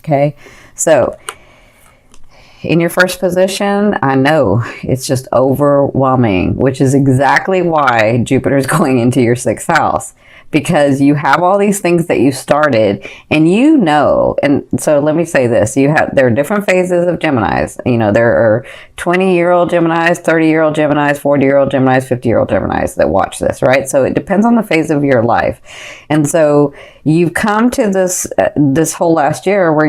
Okay, so in your first position, I know it's just overwhelming, which is exactly why Jupiter is going into your 6th house, because you have all these things that you started, and you know, and so let me say this, there are different phases of Geminis. You know, there are 20-year-old Geminis, 30-year-old Geminis, 40-year-old Geminis, 50-year-old Geminis that watch this, right? So it depends on the phase of your life. And so you've come to this whole last year where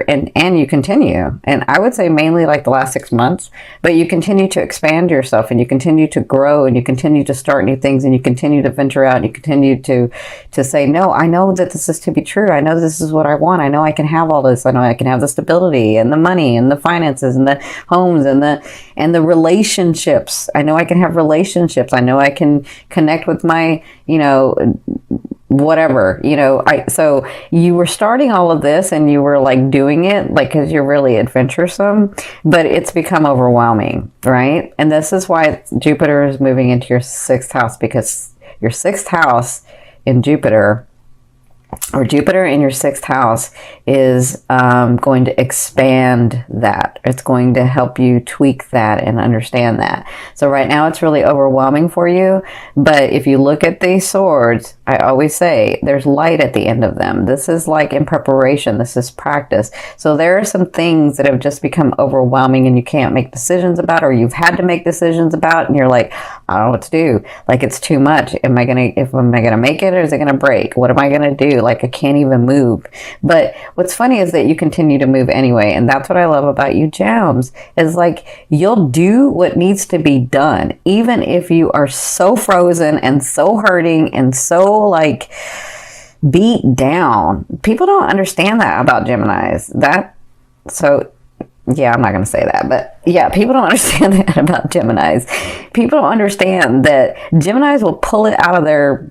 and you continue, and I would say mainly like the last 6 months, but you continue to expand yourself, and you continue to grow, and you continue to start new things, and you continue to venture out, and you continue to say, no, I know that this is to be true. I know this is what I want. I know I can have all this. I know I can have the stability and the money and the finances and the homes and the relationships. I know I can have relationships. I know I can connect with my, whatever, so you were starting all of this, and you were like doing it like because you're really adventuresome, but it's become overwhelming, right? And this is why Jupiter is moving into your 6th house, because your 6th house in Jupiter, or Jupiter in your 6th house, is going to expand that. It's going to help you tweak that and understand that. So right now it's really overwhelming for you, but if you look at these swords, I always say there's light at the end of them. This is like in preparation. This is practice. So there are some things that have just become overwhelming and you can't make decisions about, or you've had to make decisions about, and you're like, I don't know what to do. Like, it's too much. Am I gonna make it, or is it gonna break? What am I gonna do? Like, I can't even move. But what's funny is that you continue to move anyway, and that's what I love about you, Gems, is like, you'll do what needs to be done, even if you are so frozen and so hurting and so like beat down. People don't understand that about Geminis. Yeah, I'm not going to say that, but yeah, people don't understand that about Geminis. People don't understand that Geminis will pull it out of their,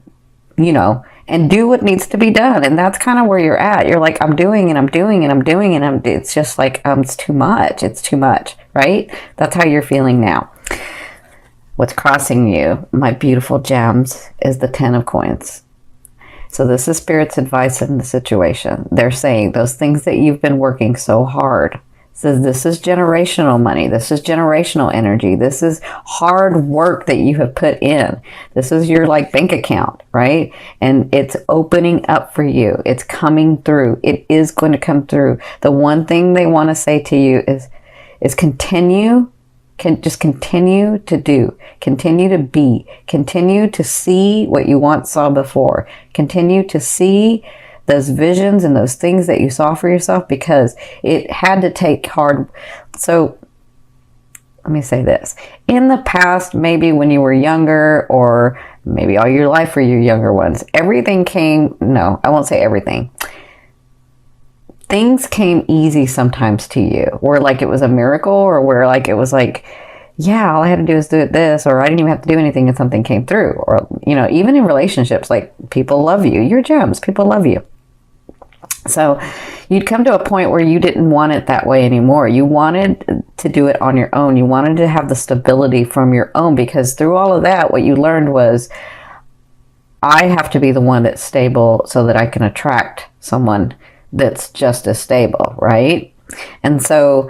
and do what needs to be done. And that's kind of where you're at. You're like, I'm doing and I'm doing and I'm doing and it's just like, it's too much. It's too much, right? That's how you're feeling now. What's crossing you, my beautiful Gems, is the 10 of Coins. So this is Spirit's advice in the situation. They're saying those things that you've been working so hard. Says this is generational money. This is generational energy. This is hard work that you have put in. This is your like bank account, right? And it's opening up for you. It's coming through. It is going to come through. The one thing they want to say to you is continue. Just continue to do, continue to be, continue to see what you once saw before, continue to see those visions and those things that you saw for yourself, because it had to take hard. So let me say this. In the past, maybe when you were younger, or maybe all your life for your younger ones, everything came, no, I won't say everything. Things came easy sometimes to you, where like it was a miracle, or where like it was like, yeah, all I had to do is do this, or I didn't even have to do anything and something came through. Or, even in relationships, like people love you. You're Gems. People love you. So you'd come to a point where you didn't want it that way anymore. You wanted to do it on your own. You wanted to have the stability from your own, because through all of that, what you learned was, I have to be the one that's stable so that I can attract someone that's just as stable, right? And so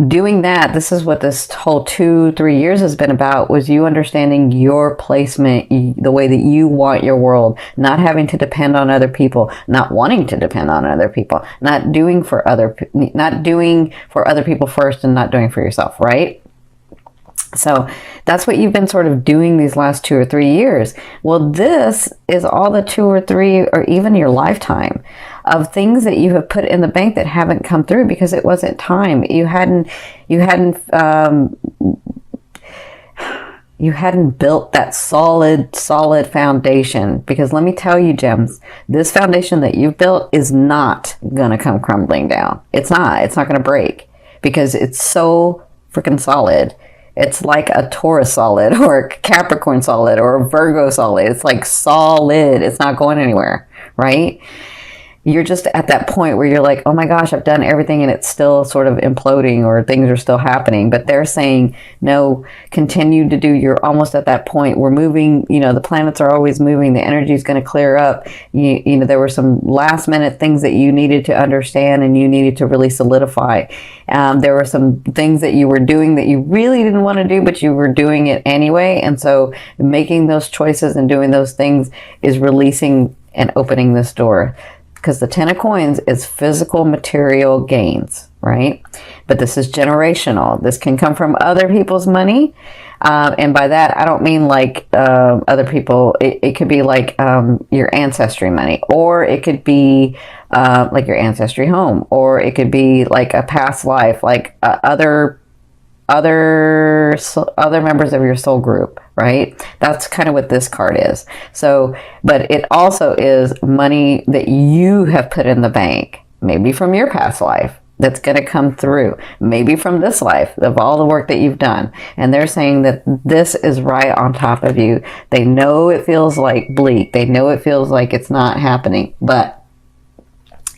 doing that, this is what this whole 2-3 years has been about, was you understanding your placement, the way that you want your world, not having to depend on other people, not wanting to depend on other people, not doing for other people first and not doing for yourself, right? So that's what you've been sort of doing these last 2 or 3 years. Well, this is all the 2 or 3, or even your lifetime of things that you have put in the bank that haven't come through because it wasn't time. You hadn't built that solid foundation. Because let me tell you, Gems, this foundation that you've built is not going to come crumbling down. It's not going to break, because it's so freaking solid. It's like a Taurus solid, or a Capricorn solid, or a Virgo solid. It's like solid. It's not going anywhere, right? you're just at that point where you're like, oh my gosh, I've done everything and it's still sort of imploding or things are still happening. But they're saying, no, continue to do. You're almost at that point. We're moving, the planets are always moving. The energy is going to clear up. There were some last minute things that you needed to understand and you needed to really solidify. There were some things that you were doing that you really didn't want to do, but you were doing it anyway. And so making those choices and doing those things is releasing and opening this door. Because the 10 of coins is physical material gains, right? But this is generational. This can come from other people's money. And by that, I don't mean like other people. It could be like your ancestry money, or it could be like your ancestry home, or it could be like a past life, like other members of your soul group, right? That's kind of what this card is. So, but it also is money that you have put in the bank, maybe from your past life, that's going to come through, maybe from this life, of all the work that you've done. And they're saying that this is right on top of you. They know it feels like bleak. They know it feels like it's not happening, but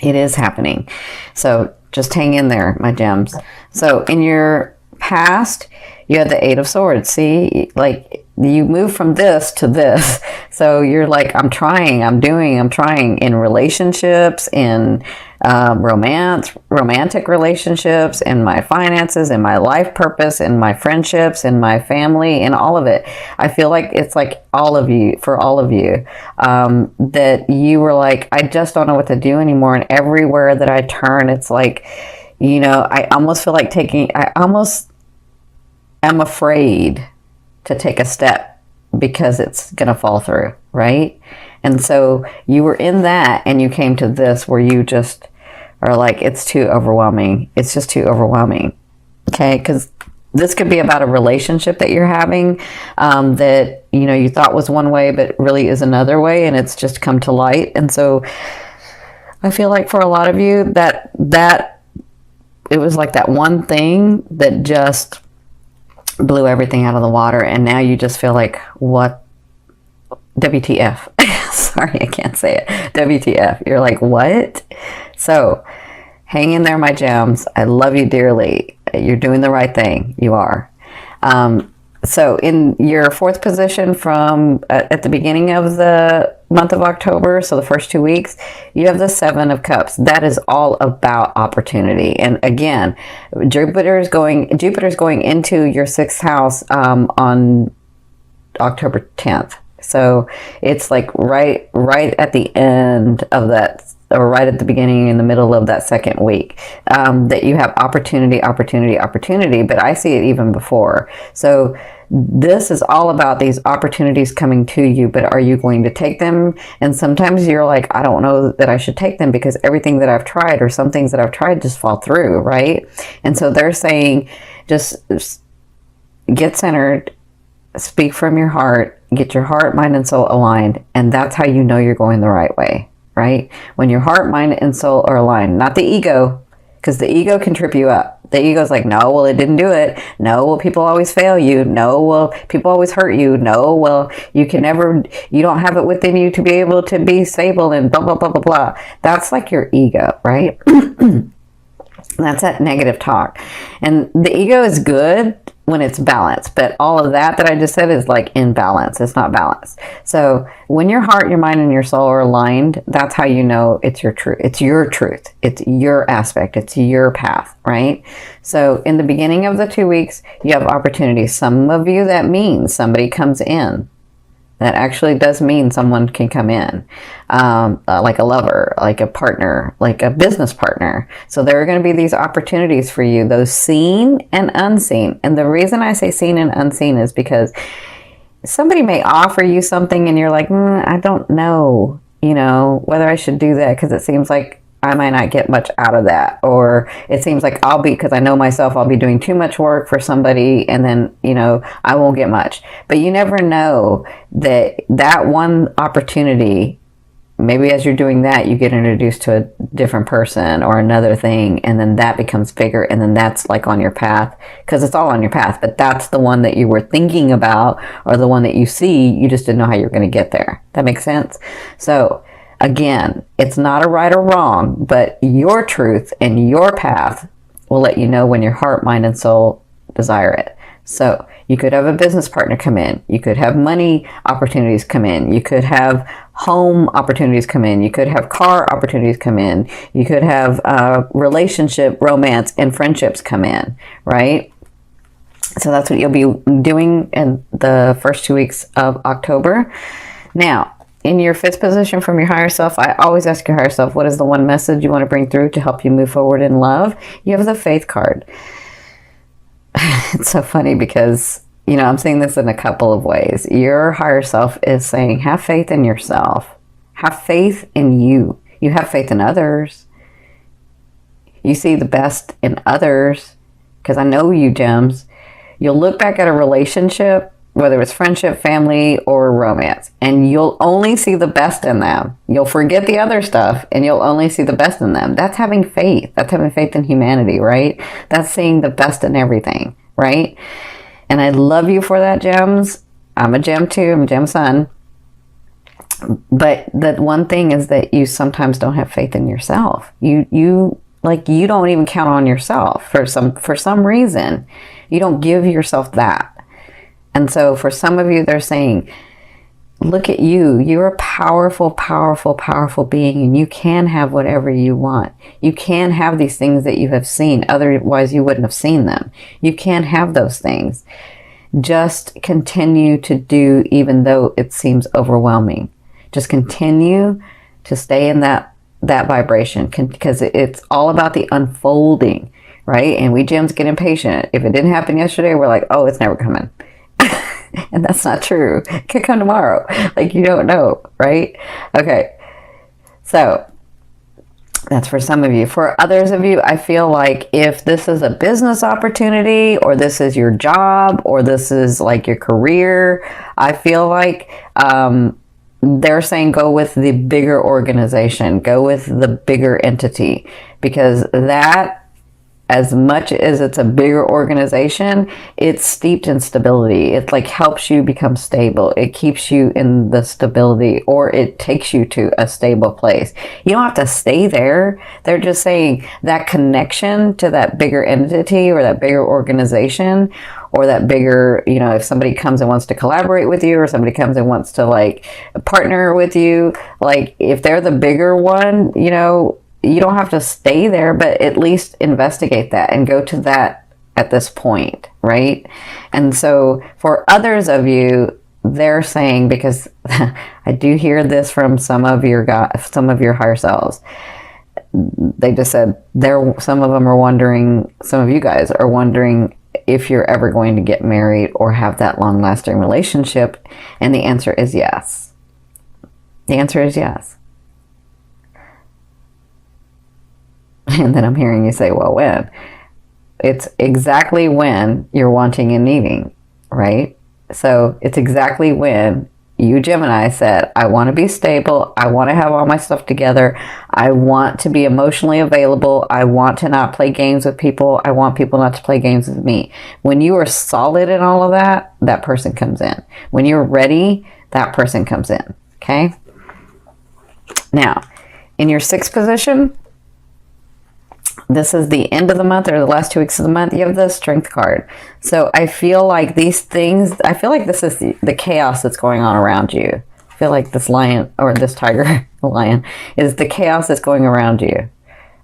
it is happening. So just hang in there, my gems. So in your past, you had the 8 of Swords. See, like you move from this to this. So you're like, I'm trying in relationships, in romantic relationships, in my finances, in my life purpose, in my friendships, in my family, in all of it. I feel like it's like all of you, that you were like, I just don't know what to do anymore. And everywhere that I turn, it's like, I almost feel like I'm afraid to take a step because it's going to fall through, right? And so you were in that and you came to this where you just are like, it's too overwhelming. It's just too overwhelming. Okay? Because this could be about a relationship that you're having that, you thought was one way, but really is another way, and it's just come to light. And so I feel like for a lot of you that it was like that one thing that just blew everything out of the water, and now you just feel like, what? WTF. Sorry, I can't say it. WTF. You're like, what? So hang in there, my gems. I love you dearly. You're doing the right thing. You are. So in your 4th position from at the beginning of the month of October, so the first 2 weeks, you have the 7 of Cups. That is all about opportunity. And again, Jupiter's going into your 6th house on October 10th. So it's like right at the end of that, or right at the beginning, in the middle of that 2nd week, that you have opportunity, but I see it even before. So this is all about these opportunities coming to you, but are you going to take them? And sometimes you're like, I don't know that I should take them because everything that I've tried, or some things that I've tried, just fall through, right? And so they're saying, just get centered, speak from your heart, get your heart, mind, and soul aligned, and that's how you know you're going the right way. Right? When your heart, mind, and soul are aligned, not the ego, because the ego can trip you up. The ego's like, no, well, it didn't do it. No, well, people always fail you. No, well, people always hurt you. No, well, you don't have it within you to be able to be stable and blah, blah, blah, blah, blah. That's like your ego, right? That's that negative talk. And the ego is good when it's balanced, but all of that I just said is like imbalance. It's not balanced. So when your heart, your mind, and your soul are aligned, that's how you know it's your truth. It's your truth. It's your aspect. It's your path, right? So in the beginning of the 2 weeks, you have opportunities. Some of you, that means somebody comes in. That actually does mean someone can come in, like a lover, like a partner, like a business partner. So there are going to be these opportunities for you, those seen and unseen. And the reason I say seen and unseen is because somebody may offer you something and you're like, I don't know, whether I should do that, because it seems like I might not get much out of that. Or it seems like because I know myself, I'll be doing too much work for somebody, and then, I won't get much. But you never know that one opportunity, maybe as you're doing that, you get introduced to a different person or another thing, and then that becomes bigger, and then that's like on your path, because it's all on your path, but that's the one that you were thinking about, or the one that you see, you just didn't know how you're going to get there. That makes sense? So Again, it's not a right or wrong, but your truth and your path will let you know when your heart, mind, and soul desire it. So you could have a business partner come in. You could have money opportunities come in. You could have home opportunities come in. You could have car opportunities come in. You could have relationship, romance, and friendships come in, right? So that's what you'll be doing in the first 2 weeks of October. Now, in your fifth position from your higher self, I always ask your higher self, what is the one message you want to bring through to help you move forward in love? You have the faith card. It's so funny because, you know, I'm saying this in a couple of ways. Your higher self is saying, have faith in yourself. Have faith in you. You have faith in others. You see the best in others. Because I know you, gems. You'll look back at a relationship, whether it's friendship, family, or romance, and you'll only see the best in them. You'll forget the other stuff, and you'll only see the best in them. That's having faith. That's having faith in humanity, right? That's seeing the best in everything, right? And I love you for that, gems. I'm a gem too. I'm a gem sun. But the one thing is that you sometimes don't have faith in yourself. You don't even count on yourself for some reason. You don't give yourself that. And so for some of you, they're saying, look at you. You're a powerful, powerful, powerful being, and you can have whatever you want. You can have these things that you have seen. Otherwise, you wouldn't have seen them. You can have those things. Just continue to do, even though it seems overwhelming. Just continue to stay in that vibration, because it's all about the unfolding, right? And we gems get impatient. If it didn't happen yesterday, we're like, oh, it's never coming. And that's not true. It could come tomorrow. Like, you don't know, right? Okay. So that's for some of you. For others of you, I feel like if this is a business opportunity, or this is your job, or this is like your career, I feel like they're saying go with the bigger organization, go with the bigger entity, because that, as much as it's a bigger organization, it's steeped in stability. It like helps you become stable. It keeps you in the stability, or it takes you to a stable place. You don't have to stay there. They're just saying that connection to that bigger entity, or that bigger organization, or that bigger, you know, if somebody comes and wants to collaborate with you, or somebody comes and wants to like partner with you, like if they're the bigger one, you know, you don't have to stay there, but at least investigate that and go to that at this point, right? And so for others of you, they're saying, because I do hear this from some of your higher selves, they just said some of them are wondering, some of you guys are wondering if you're ever going to get married or have that long-lasting relationship, and the answer is yes. The answer is yes. And then I'm hearing you say, well, when? It's exactly when you're wanting and needing, right? So it's exactly when you, Gemini, said, I want to be stable. I want to have all my stuff together. I want to be emotionally available. I want to not play games with people. I want people not to play games with me. When you are solid in all of that, that person comes in. When you're ready, that person comes in, okay? Now, in your sixth position, this is the end of the month, or the last 2 weeks of the month, you have the strength card. So I feel like these things, I feel like this is the chaos that's going on around you. I feel like this lion, or this tiger, lion, is the chaos that's going around you.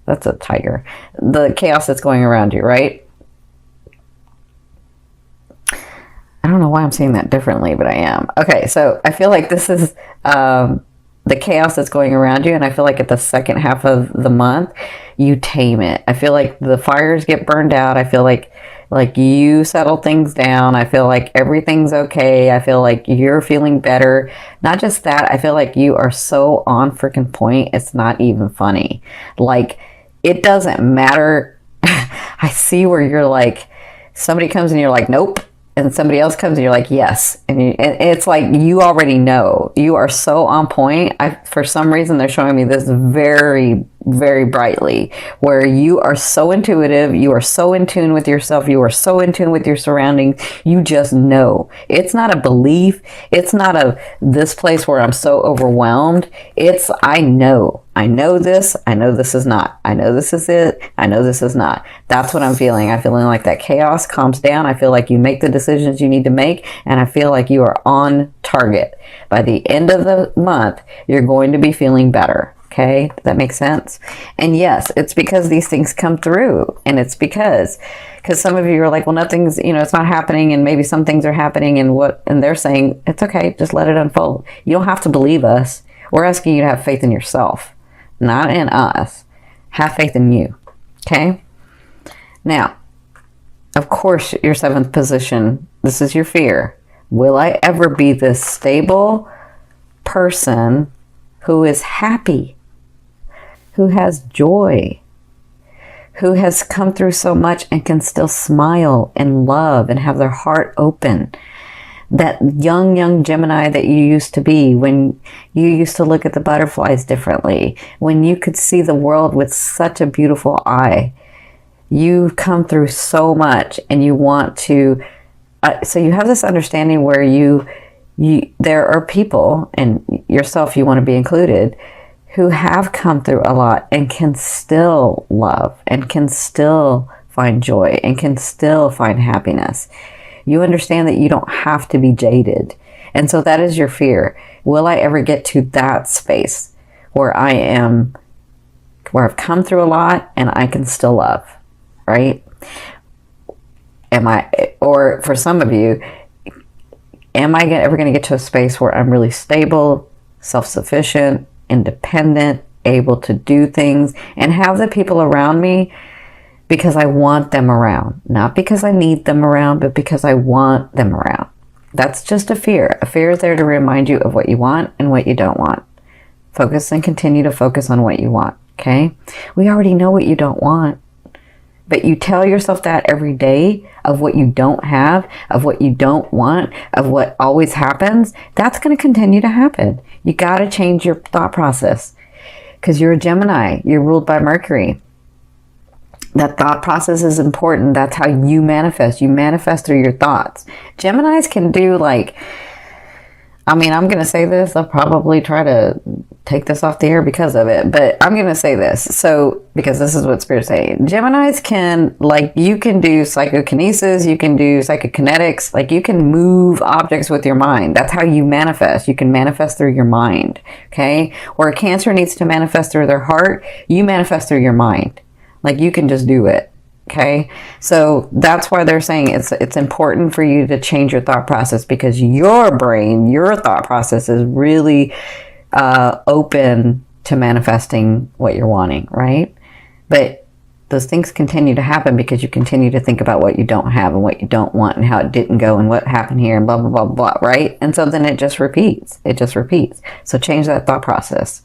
That's a tiger. The chaos that's going around you, right? I don't know why I'm saying that differently, but I am. Okay, so I feel like this is the chaos that's going around you, and I feel like at the second half of the month, you tame it. I feel like the fires get burned out. I feel like you settle things down. I feel like everything's okay. I feel like you're feeling better. Not just that, I feel like you are so on freaking point, it's not even funny. Like, it doesn't matter. I see where you're like, somebody comes and you're like, nope. And somebody else comes and you're like, yes. And it's like, you already know. You are so on point. For some reason, they're showing me this very very brightly, where you are so intuitive, you are so in tune with yourself, you are so in tune with your surroundings, you just know. It's not a belief, it's not a this place where I'm so overwhelmed. It's I know this, I know this is not, I know this is it, I know this is not. That's what I'm feeling. I'm feeling like that chaos calms down. I feel like you make the decisions you need to make, and I feel like you are on target. By the end of the month, you're going to be feeling better. Okay, does that make sense? And yes, it's because these things come through, and it's because some of you are like, well, nothing's, it's not happening, and maybe some things are happening, and they're saying it's okay, just let it unfold. You don't have to believe us. We're asking you to have faith in yourself, not in us. Have faith in you. Okay. Now, of course, your 7th position. This is your fear. Will I ever be this stable person who is happy, who has joy, who has come through so much and can still smile and love and have their heart open? That young Gemini that you used to be, when you used to look at the butterflies differently, when you could see the world with such a beautiful eye. You've come through so much, and you want to, so you have this understanding where there are people, and yourself, you want to be included, who have come through a lot and can still love and can still find joy and can still find happiness. You understand that you don't have to be jaded. And so that is your fear. Will I ever get to that space where I've come through a lot and I can still love, right? Or for some of you, am I ever going to get to a space where I'm really stable, self-sufficient, independent, able to do things, and have the people around me because I want them around? Not because I need them around, but because I want them around. That's just a fear. A fear is there to remind you of what you want and what you don't want. Focus and continue to focus on what you want, okay? We already know what you don't want. But you tell yourself that every day of what you don't have, of what you don't want, of what always happens. That's going to continue to happen. You got to change your thought process, because you're a Gemini. You're ruled by Mercury. That thought process is important. That's how you manifest. You manifest through your thoughts. Geminis can do I'm going to say this. I'll probably try to take this off the air because of it, but I'm going to say this. So, because this is what Spirit's saying. Geminis can, you can do psychokinesis, you can do psychokinetics, you can move objects with your mind. That's how you manifest. You can manifest through your mind, okay? Where a Cancer needs to manifest through their heart, you manifest through your mind. You can just do it. Okay, so that's why they're saying it's important for you to change your thought process, because your brain, your thought process is really open to manifesting what you're wanting, right? But those things continue to happen because you continue to think about what you don't have and what you don't want and how it didn't go and what happened here and blah, blah, blah, blah, right? And so then it just repeats. It just repeats. So change that thought process.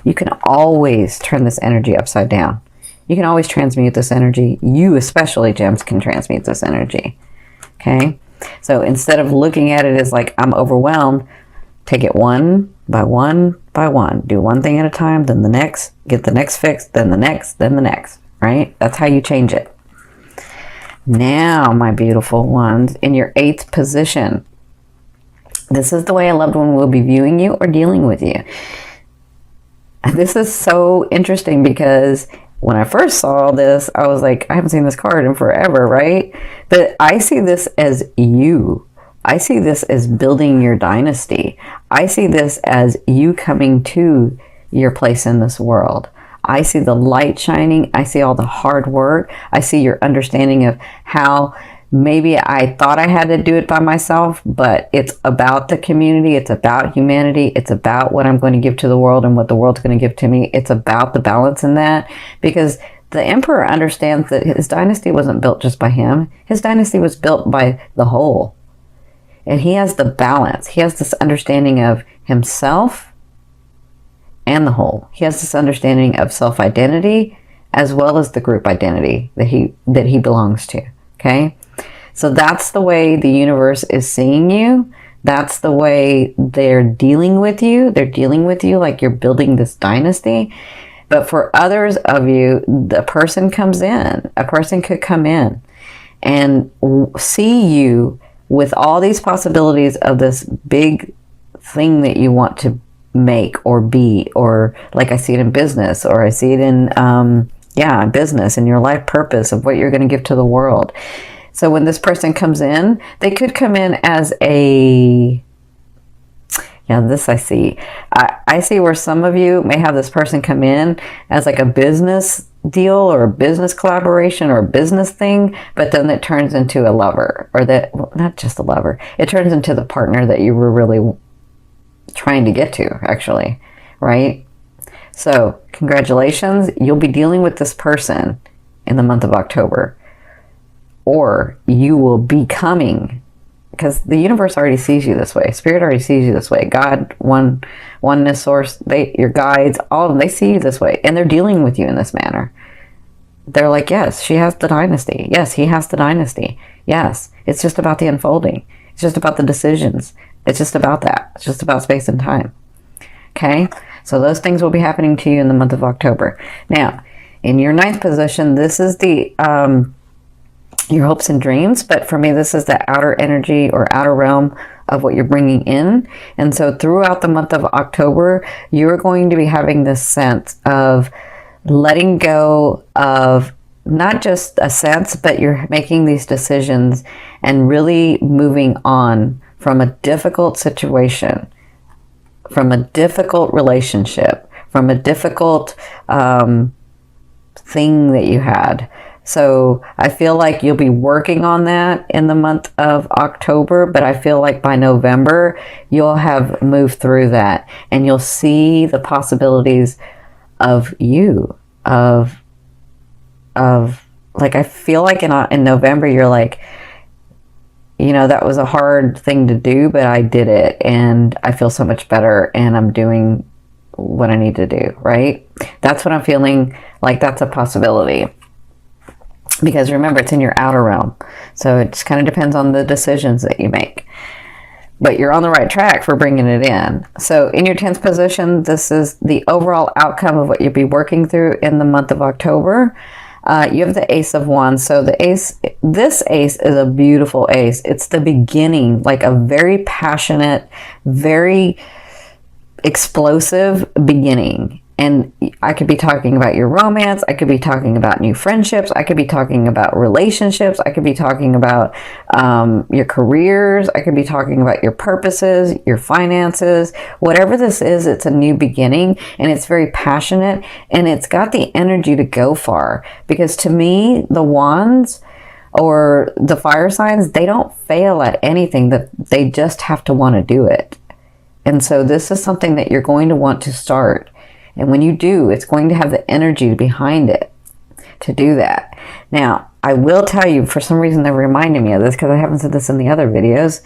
You can always turn this energy upside down. You can always transmute this energy. You, especially, Gems, can transmute this energy. Okay? So instead of looking at it as I'm overwhelmed, take it one by one by one. Do one thing at a time, then the next. Get the next fixed, then the next, then the next. Right? That's how you change it. Now, my beautiful ones, in your 8th position, this is the way a loved one will be viewing you or dealing with you. This is so interesting because when I first saw this, I was like, I haven't seen this card in forever, right? But I see this as you. I see this as building your dynasty. I see this as you coming to your place in this world. I see the light shining. I see all the hard work. I see your understanding of how maybe I thought I had to do it by myself, but it's about the community. It's about humanity. It's about what I'm going to give to the world and what the world's going to give to me. It's about the balance in that, because the emperor understands that his dynasty wasn't built just by him. His dynasty was built by the whole. And he has the balance. He has this understanding of himself and the whole. He has this understanding of self-identity as well as the group identity that he belongs to. Okay? So that's the way the universe is seeing you. That's the way they're dealing with you. They're dealing with you like you're building this dynasty. But for others of you, the person comes in. A person could come in and see you with all these possibilities of this big thing that you want to make or be, or like I see it in business, or I see it in, business and your life purpose of what you're going to give to the world. So when this person comes in, they could come in as this I see. I see where some of you may have this person come in as like a business deal or a business collaboration or a business thing, but then it turns into a lover, or not just a lover. It turns into the partner that you were really trying to get to, actually, right? So congratulations, you'll be dealing with this person in the month of October, or you will be coming, because the universe already sees you this way. Spirit already sees you this way. God, oneness, source, your guides, all of them, they see you this way, and they're dealing with you in this manner. They're like, yes, she has the dynasty. Yes, he has the dynasty. Yes, it's just about the unfolding. It's just about the decisions. It's just about that. It's just about space and time. Okay? So those things will be happening to you in the month of October. Now, in your 9th position, this is the your hopes and dreams, but for me, this is the outer energy or outer realm of what you're bringing in. And so throughout the month of October, you're going to be having this sense of letting go of not just a sense, but you're making these decisions and really moving on from a difficult situation, from a difficult relationship, from a difficult thing that you had. So I feel like you'll be working on that in the month of October, but I feel like by November, you'll have moved through that and you'll see the possibilities of you, of like, I feel like in November, you're like, that was a hard thing to do, but I did it and I feel so much better and I'm doing what I need to do, right? That's what I'm feeling like. That's a possibility. Because remember, it's in your outer realm. So it just kind of depends on the decisions that you make. But you're on the right track for bringing it in. So in your 10th position, this is the overall outcome of what you'll be working through in the month of October. You have the Ace of Wands. So this ace is a beautiful ace. It's the beginning, like a very passionate, very explosive beginning. And I could be talking about your romance. I could be talking about new friendships. I could be talking about relationships. I could be talking about your careers. I could be talking about your purposes, your finances. Whatever this is, it's a new beginning and it's very passionate and it's got the energy to go far. Because to me, the wands or the fire signs, they don't fail at anything. That they just have to want to do it. And so this is something that you're going to want to start. And when you do, it's going to have the energy behind it to do that. Now, I will tell you, for some reason, they're reminding me of this because I haven't said this in the other videos.